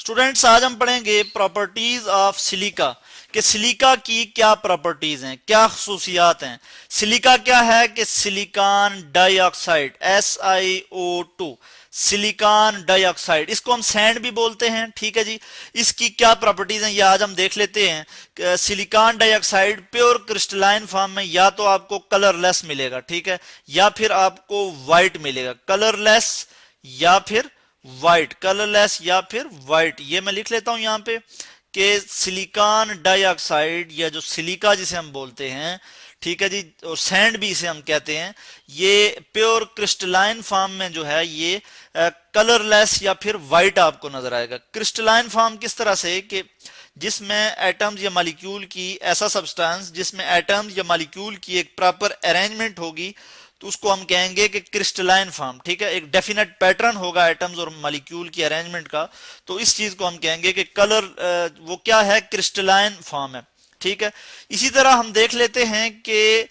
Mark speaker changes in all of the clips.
Speaker 1: Students, आज हम पढ़ेंगे प्रॉपर्टीज ऑफ सिलिका कि सिलिका की क्या प्रॉपर्टीज हैं, क्या खसूसियात हैं। सिलिका क्या है कि silicon dioxide, SiO2, silicon dioxide, इसको हम सैंड भी बोलते हैं। ठीक है जी, इसकी क्या प्रॉपर्टीज हैं ये आज हम देख लेते हैं। Silicon dioxide pure crystalline form में या तो आपको कलरलेस मिलेगा, ठीक है, या फिर आपको व्हाइट मिलेगा। कलरलेस या फिर व्हाइट, कलरलेस या फिर व्हाइट, ये मैं लिख लेता हूं यहां पे कि सिलिकॉन डाइऑक्साइड या जो सिलिका जिसे हम बोलते हैं, ठीक है जी, और सैंड भी इसे हम कहते हैं, ये प्योर क्रिस्टलाइन फॉर्म में जो है ये कलरलेस या फिर व्हाइट आपको नजर आएगा। क्रिस्टलाइन फॉर्म किस तरह से कि जिसमें एटम्स या मॉलिक्यूल की, ऐसा सब्सटेंस जिसमें एटम्स या मॉलिक्यूल की एक प्रॉपर अरेंजमेंट होगी, तो उसको हम कहेंगे कि क्रिस्टलाइन फॉर्म। ठीक है, एक डेफिनेट पैटर्न होगा एटम्स और मॉलिक्यूल की अरेंजमेंट का, तो इस चीज को हम कहेंगे कि कलर वो क्या है, क्रिस्टलाइन फॉर्म है। ठीक है, इसी तरह हम देख लेते हैं कि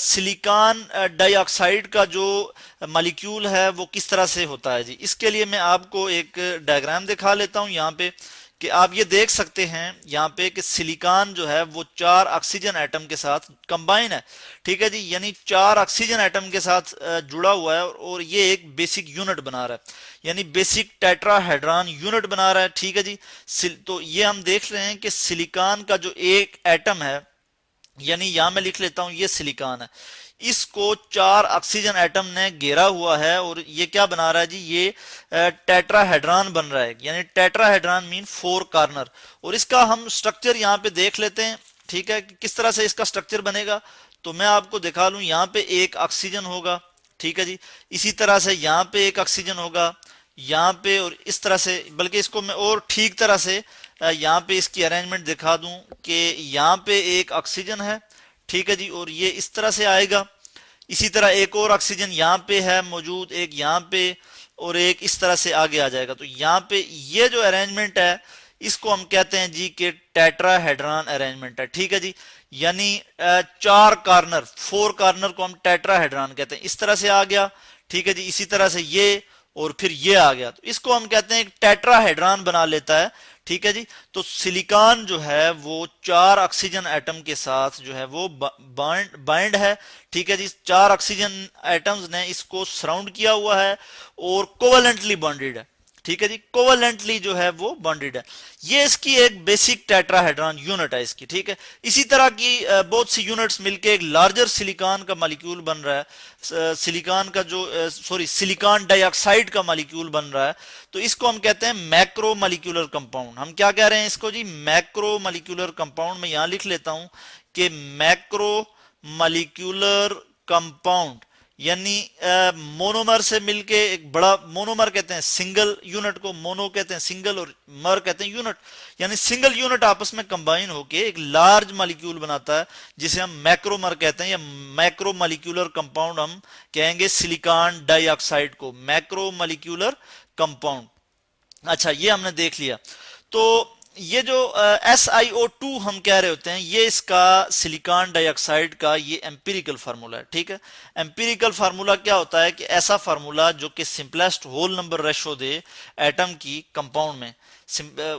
Speaker 1: सिलिकॉन डाइऑक्साइड का जो मॉलिक्यूल है वो किस तरह से होता है जी। इसके लिए मैं आपको एक डायग्राम दिखा लेता हूं यहाँ पे कि आप ये देख सकते हैं यहाँ पे कि सिलिकॉन जो है वो 4 ऑक्सीजन एटम के साथ कंबाइन है। ठीक है जी, यानी 4 ऑक्सीजन एटम के साथ जुड़ा हुआ है और ये एक बेसिक यूनिट बना रहा है, यानी बेसिक टेट्राहेड्रॉन यूनिट बना रहा है। ठीक है जी, तो ये हम देख रहे हैं कि सिलिकॉन का जो एक एटम है, यानी यहां मैं लिख लेता हूं ये सिलिकॉन है, इसको 4 ऑक्सीजन एटम ने घेरा हुआ है और ये क्या बना रहा है जी, ये टेट्राहेड्रॉन बन रहा है, यानी टेट्राहेड्रॉन मीन 4 कॉर्नर। और इसका हम स्ट्रक्चर यहाँ पे देख लेते हैं। ठीक है, कि किस तरह से इसका स्ट्रक्चर बनेगा, तो मैं आपको दिखा लूं। यहाँ पे एक ऑक्सीजन होगा, ठीक है जी, इसी तरह से यहाँ पे एक ऑक्सीजन होगा, यहाँ पे, और इस तरह से, बल्कि इसको मैं और ठीक तरह से यहाँ पे इसकी अरेंजमेंट दिखा दूं कि यहाँ पे एक ऑक्सीजन है, ठीक है जी, और ये इस तरह से आएगा। इसी तरह एक और ऑक्सीजन यहाँ पे है मौजूद, एक यहाँ पे, और एक इस तरह से आगे आ जाएगा। तो यहाँ पे ये जो अरेंजमेंट है इसको हम कहते हैं जी कि टेट्राहेड्रॉन अरेंजमेंट है। ठीक है जी, यानी 4 कॉर्नर, 4 कॉर्नर को हम टेट्राहेड्रॉन कहते हैं। इस तरह से आ गया, ठीक है जी, इसी तरह से ये, और फिर ये आ गया, तो इसको हम कहते हैं टेट्राहेड्रॉन बना लेता है। ठीक है जी, तो सिलिकॉन जो है वो 4 ऑक्सीजन एटम के साथ जो है वो बाइंड है। ठीक है जी, 4 ऑक्सीजन एटम्स ने इसको सराउंड किया हुआ है और कोवेलेंटली बॉन्डेड है। ठीक है जी, कोवेलेंटली जो है वो बॉन्डेड है। ये इसकी एक बेसिक टेट्राहेड्रॉन यूनिट है इसकी। ठीक है, इसी तरह की बहुत सी यूनिट्स मिलके एक लार्जर सिलिकॉन का मॉलिक्यूल बन रहा है। सिलिकॉन का जो सिलिकॉन डाइऑक्साइड का मॉलिक्यूल बन रहा है, तो इसको हम कहते हैं मैक्रो मॉलिक्यूलर कंपाउंड। हम क्या कह रहे हैं इसको जी, मैक्रो मॉलिक्यूलर कंपाउंड। मैं यहां लिख लेता हूं कि मैक्रो मॉलिक्यूलर कंपाउंड, यानी मोनोमर से मिलके एक बड़ा, मोनोमर कहते हैं सिंगल यूनिट को, मोनो कहते हैं सिंगल और मर कहते हैं यूनिट, यानी सिंगल यूनिट आपस में कंबाइन होके एक लार्ज मॉलिक्यूल बनाता है जिसे हम मैक्रोमर कहते हैं, या मैक्रो मॉलिक्यूलर कंपाउंड हम कहेंगे सिलिकॉन डाइऑक्साइड को, मैक्रो मॉलिक्यूलर कंपाउंड। अच्छा, ये हमने देख लिया। तो ये जो SiO2 हम कह रहे होते हैं, ये इसका सिलिकॉन डाइऑक्साइड का ये एम्पिरिकल फार्मूला है। ठीक है, एम्पिरिकल फार्मूला क्या होता है कि ऐसा फार्मूला जो कि सिंपलेस्ट होल नंबर रेशो दे एटम की कंपाउंड में,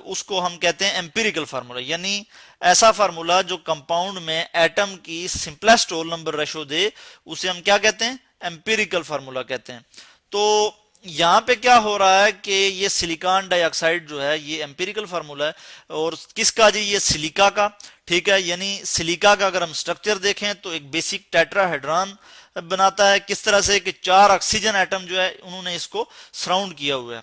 Speaker 1: उसको हम कहते हैं एम्पिरिकल फार्मूला। यानी ऐसा फार्मूला जो कंपाउंड में एटम की सिंपलेस्ट होल नंबर रेशो दे, उसे हम क्या कहते हैं, एम्पिरिकल फार्मूला कहते हैं। तो यहाँ पे क्या हो रहा है कि ये सिलिकॉन डाइऑक्साइड जो है ये एम्पिरिकल फार्मूला है, और किसका जी, ये सिलिका का। ठीक है, यानी सिलिका का अगर हम स्ट्रक्चर देखें तो एक बेसिक टेट्राहेड्रॉन बनाता है। किस तरह से कि 4 ऑक्सीजन एटम जो है उन्होंने इसको सराउंड किया हुआ है।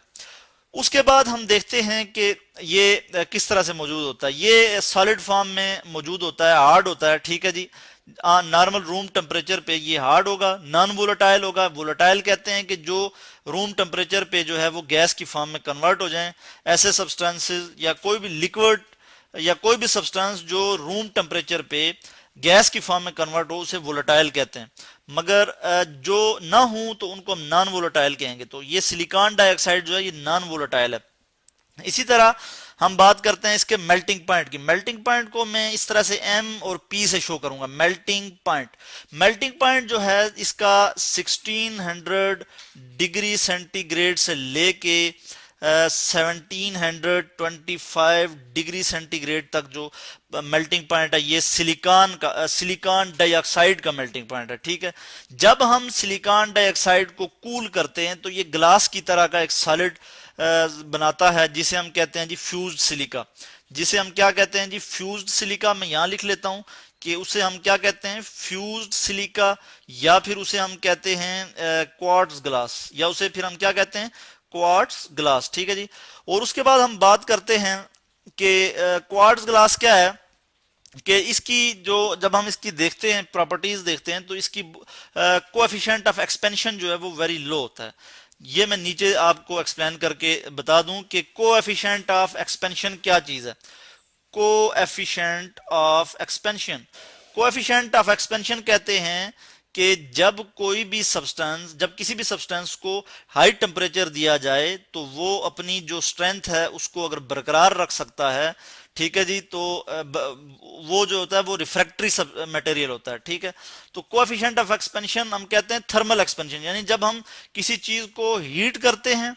Speaker 1: उसके बाद हम देखते हैं कि ये किस तरह से मौजूद होता है। ये सॉलिड फॉर्म में मौजूद होता है, हार्ड होता है। ठीक है जी, नॉर्मल रूम टेम्परेचर पे ये हार्ड होगा, नॉन वोलेटाइल होगा। वोलेटाइल कहते हैं कि जो रूम टेम्परेचर पे जो है वो गैस की फॉर्म में कन्वर्ट हो जाएं। ऐसे सब्सटेंसेस या कोई भी लिक्विड या कोई भी सब्सटेंस जो रूम टेम्परेचर पे गैस की फॉर्म में कन्वर्ट हो उसे वोलेटाइल कहते हैं, मगर जो ना हो तो उनको हम नॉन वोलेटाइल कहेंगे। तो ये सिलिकॉन डाइऑक्साइड जो है ये नॉन वोलेटाइल है। इसी तरह हम बात करते हैं इसके मेल्टिंग पॉइंट की। मेल्टिंग पॉइंट को मैं इस तरह से M और P से शो करूंगा। मेल्टिंग पॉइंट, मेल्टिंग पॉइंट जो है इसका 1600 डिग्री सेंटीग्रेड से लेके 1725 डिग्री सेंटीग्रेड तक जो मेल्टिंग पॉइंट है, ये सिलिकॉन डाइऑक्साइड का मेल्टिंग पॉइंट है। ठीक है, जब हम सिलिकॉन डाइऑक्साइड को कूल करते हैं तो ये ग्लास की तरह का एक सॉलिड बनाता है, जिसे हम कहते हैं जी फ्यूज्ड सिलिका। जिसे हम क्या कहते हैं जी, फ्यूज्ड सिलिका। मैं यहां लिख लेता हूं कि उसे हम क्या कहते हैं, फ्यूज्ड सिलिका, या फिर उसे हम कहते हैं क्वार्ट्ज ग्लास, या उसे फिर हम क्या कहते हैं, क्वार्ट्ज ग्लास। ठीक है जी। और उसके बाद हम बात करते हैं कि क्वार्ट्ज ग्लास क्या है, कि इसकी जो, जब हम इसकी देखते हैं प्रॉपर्टीज देखते हैं, तो इसकी कोएफिशिएंट ऑफ एक्सपेंशन जो है वो वेरी लो होता है। ये मैं नीचे आपको एक्सप्लेन करके बता दूं कि कोएफिशिएंट ऑफ एक्सपेंशन क्या चीज है। Coefficient of expansion, coefficient of expansion कहते हैं कि जब किसी भी सब्सटेंस को हाई टेम्परेचर दिया जाए तो वो अपनी जो स्ट्रेंथ है उसको अगर बरकरार रख सकता है, ठीक है जी, तो वो जो होता है वो रिफ्रैक्टरी मटेरियल होता है। ठीक है, तो कोएफिशिएंट ऑफ एक्सपेंशन हम कहते हैं थर्मल एक्सपेंशन, यानी जब हम किसी चीज को हीट करते हैं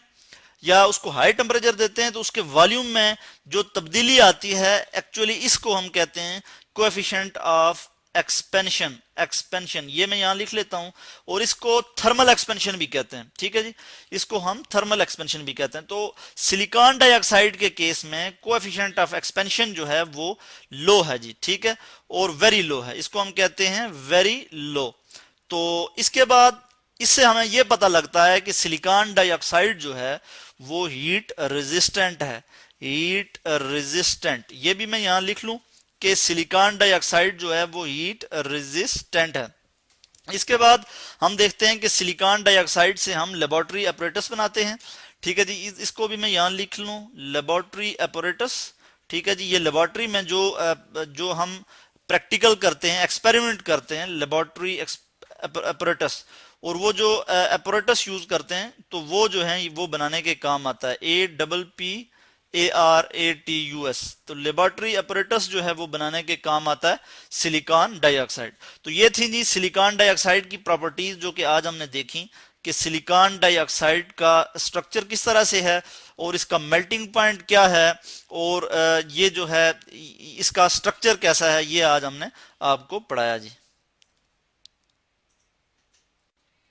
Speaker 1: या उसको हाई टेम्परेचर देते हैं तो उसके वॉल्यूम में जो तब्दीली आती है, एक्चुअली इसको हम कहते हैं कोएफिशिएंट ऑफ एक्सपेंशन। एक्सपेंशन ये मैं यहां लिख लेता हूं, और इसको थर्मल एक्सपेंशन भी कहते हैं। ठीक है जी, इसको हम थर्मल एक्सपेंशन भी कहते हैं। तो सिलिकॉन डाइऑक्साइड के केस में कोएफिशिएंट ऑफ एक्सपेंशन जो है वो लो है जी। ठीक है, और वेरी लो है, इसको हम कहते हैं वेरी लो। तो इसके बाद इससे हमें यह पता लगता है कि सिलिकॉन डाइऑक्साइड जो है वो हीट रेजिस्टेंट है। हीट रेजिस्टेंट, ये भी मैं यहां लिख लूं कि सिलिकॉन डाइऑक्साइड जो है वो हीट रेजिस्टेंट है। इसके बाद हम देखते हैं कि सिलिकॉन डाइऑक्साइड से हम लेबोरेटरी अपरेटस बनाते हैं। ठीक है जी, इसको भी मैं यहां लिख लूं, लेबोरेटरी अपरेटस। ठीक है जी, ये लेबोरेटरी में जो हम प्रैक्टिकल करते हैं, एक्सपेरिमेंट करते हैं, लेबोरेटरी अपरेटस, और वो जो अपरेटस यूज करते हैं तो वो जो है वो बनाने के काम आता है। APPARATUS, तो लेबोरेटरी अपरेटस जो है वो बनाने के काम आता है सिलिकॉन डाइऑक्साइड। तो ये थी जी सिलिकॉन डाइऑक्साइड की प्रॉपर्टीज जो कि आज हमने देखी कि सिलिकॉन डाइऑक्साइड का स्ट्रक्चर किस तरह से है और इसका मेल्टिंग पॉइंट क्या है, और ये जो है इसका स्ट्रक्चर कैसा है, ये आज हमने आपको पढ़ाया जी।